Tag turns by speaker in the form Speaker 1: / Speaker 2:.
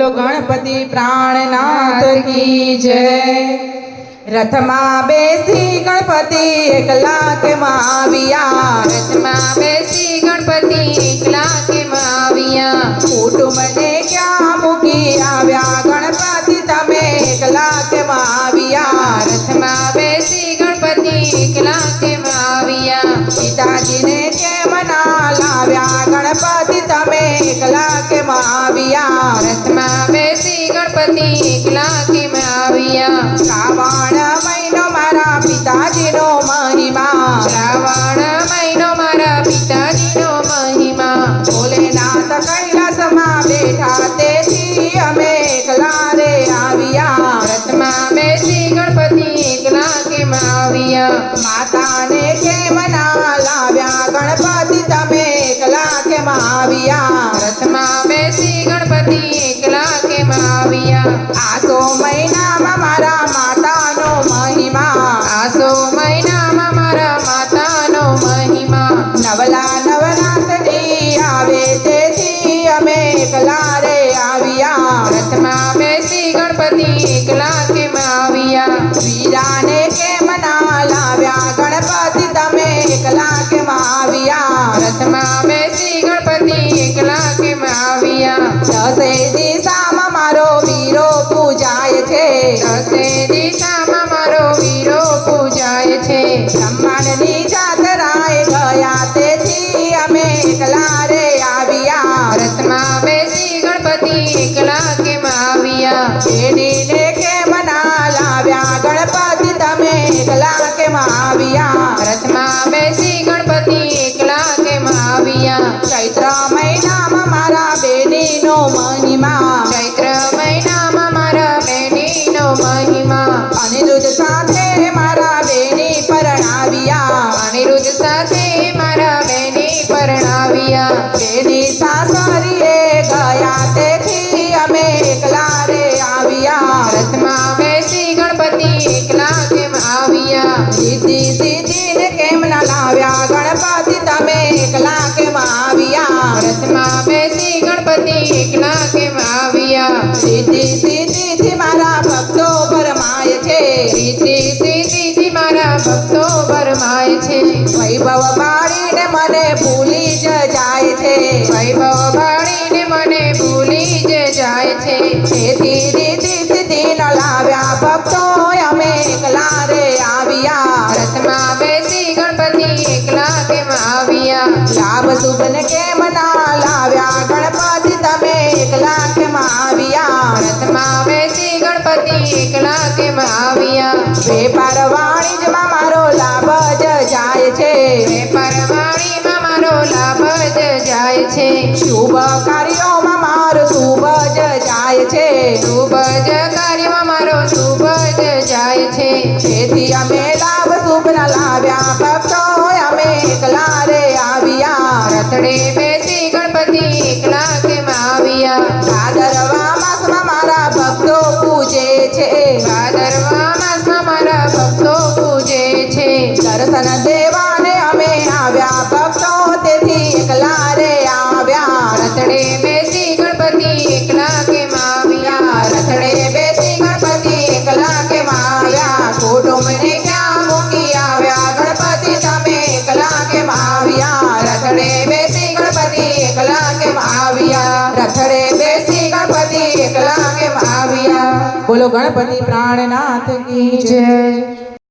Speaker 1: बोलो गणपति प्राणनाथ की जय। रथ में बेसी गणपति एकला के माविया,
Speaker 2: रथ में बेसी गणपति एकला के माविया।
Speaker 1: कुटुंब ने क्या मुकी आव्या गणपति तमे एकला के माविया।
Speaker 2: रथ में बेसी गणपति एकला के माविया।
Speaker 1: पिताजी ने के मना लाव्या गणपति तमे एकला के माविया।
Speaker 2: रथ में बेसी गणपति एकला के माविया।
Speaker 1: श्रावण महीनो मारा पिताजी नो महिमा,
Speaker 2: श्रावण महीनो मारा पिताजी नो महिमा।
Speaker 1: भोलेनाथ कैलास में बैठा तेथी अमे एकला रे आविया।
Speaker 2: रथ में बेसी गणपति एकला के माविया।
Speaker 1: माता ने के मना लाव्या गणपति तमे एकला के माविया।
Speaker 2: रथ में बेसी गणपति एकला के माविया।
Speaker 1: आसो महीना में मारा माता नो महिमा,
Speaker 2: आसो महीना में मारा माता नो महिमा।
Speaker 1: नवला नवरात्रि आवे तेथी अमे एकला रे आविया।
Speaker 2: रथ में बेसी गणपति एकला के माविया।
Speaker 1: वीरा ने के मना लाव्या गणपति तमे एकला के माविया।
Speaker 2: रथ में बेसी गणपति एकला के माविया।
Speaker 1: दसे दिशा में मारो वीरो पूजाय छे,
Speaker 2: दसे दिशा में मारो वीरो पूजाय छे।
Speaker 1: ब्रह्मांडनी जातराए गया तेथी अमे एकला रे आविया।
Speaker 2: रथ में बेसी गणपति एकला के माविया।
Speaker 1: बेनी ने के मना लाव्या गणपति तमे एकला के माविया।
Speaker 2: रथ में बेसी गणपति एकला के माविया।
Speaker 1: चैत्र महीना में मारा बेनी नो महिमा,
Speaker 2: चैत्र महीना में मारा बेनी नो महिमा।
Speaker 1: अनिरुद्ध साथे मारा बेनी परणाविया।
Speaker 2: अनिरुद्ध साथे मारा बेनी परणाविया।
Speaker 1: बेनी सासरीए गया तेथी अमे एकला रे आविया।
Speaker 2: रथ में बेसी गणपति एकला के माविया।
Speaker 1: सीधी सीधी ने केम न लाव्या गणपति तमे एकला के माविया।
Speaker 2: रथ में बेसी गणपति एकला के माविया।
Speaker 1: सीधी सीधी थी मारा भक्तो भरमाय छे,
Speaker 2: રીતિ સીધી મારા ભક્તો ભરમાય છે।
Speaker 1: वैभव बाळीने मने भूली ज जाय छे,
Speaker 2: વૈભવ ભાળીને મને ભૂલી જ જાય છે।
Speaker 1: તેથી રીતિ સિદ્ધિ ન લાવ્યા ભક્તો અમે એકલા રે આવિયા।
Speaker 2: રથમાં બેસી ગણપતિ એકલા કેમ આવ્યા।
Speaker 1: લાભ શુભ ને કેમ ના લાવ્યા ગણપતિ તમે એકલા કેમ આવિયા।
Speaker 2: રથમાં બેસી ગણપતિ એકલા કેમ આવ્યા।
Speaker 1: વેપાર વાણિજ્યમાં મારો લાભ જ જાય છે,
Speaker 2: વેપાર વાણીમાં મારો લાભ જ જાય છે।
Speaker 1: શુભ કાર્યોમાં મારો શુભ જ જાય છે,
Speaker 2: શુભ જ કાર્યમાં મારો શુભ જ જાય છે।
Speaker 1: તેથી અમે લાભ શુભ ના લાવ્યા ભક્તો અમે એકલા રે આવિયા।
Speaker 2: રથડે બેસી ગણપતિ એકલા કેમ આવ્યા।
Speaker 1: ભાદરવા માસમાં મારા ભક્તો પૂજે છે,
Speaker 2: ભાદરવા માસમાં મારા ભક્તો પૂજે છે।
Speaker 1: દર્શન દેવાને અમે આવ્યા ભક્તો તેથી એકલા રે આવ્યા।
Speaker 2: રથડે બેસી ગણપતિ એકલા કેમ આવ્યા।
Speaker 1: રથડે બેસી ગણપતિ એકલા કેમ આવ્યા। કુટુંબને ક્યાં મૂકી આવ્યા ગણપતિ તમે એકલા કેમ આવ્યા। રથડે બેસી ગણપતિ એકલા કેમ આવ્યા। રથડે બેસી ગણપતિ એકલા કેમ આવ્યા। બોલો ગણપતિ प्राणनाथ की जय।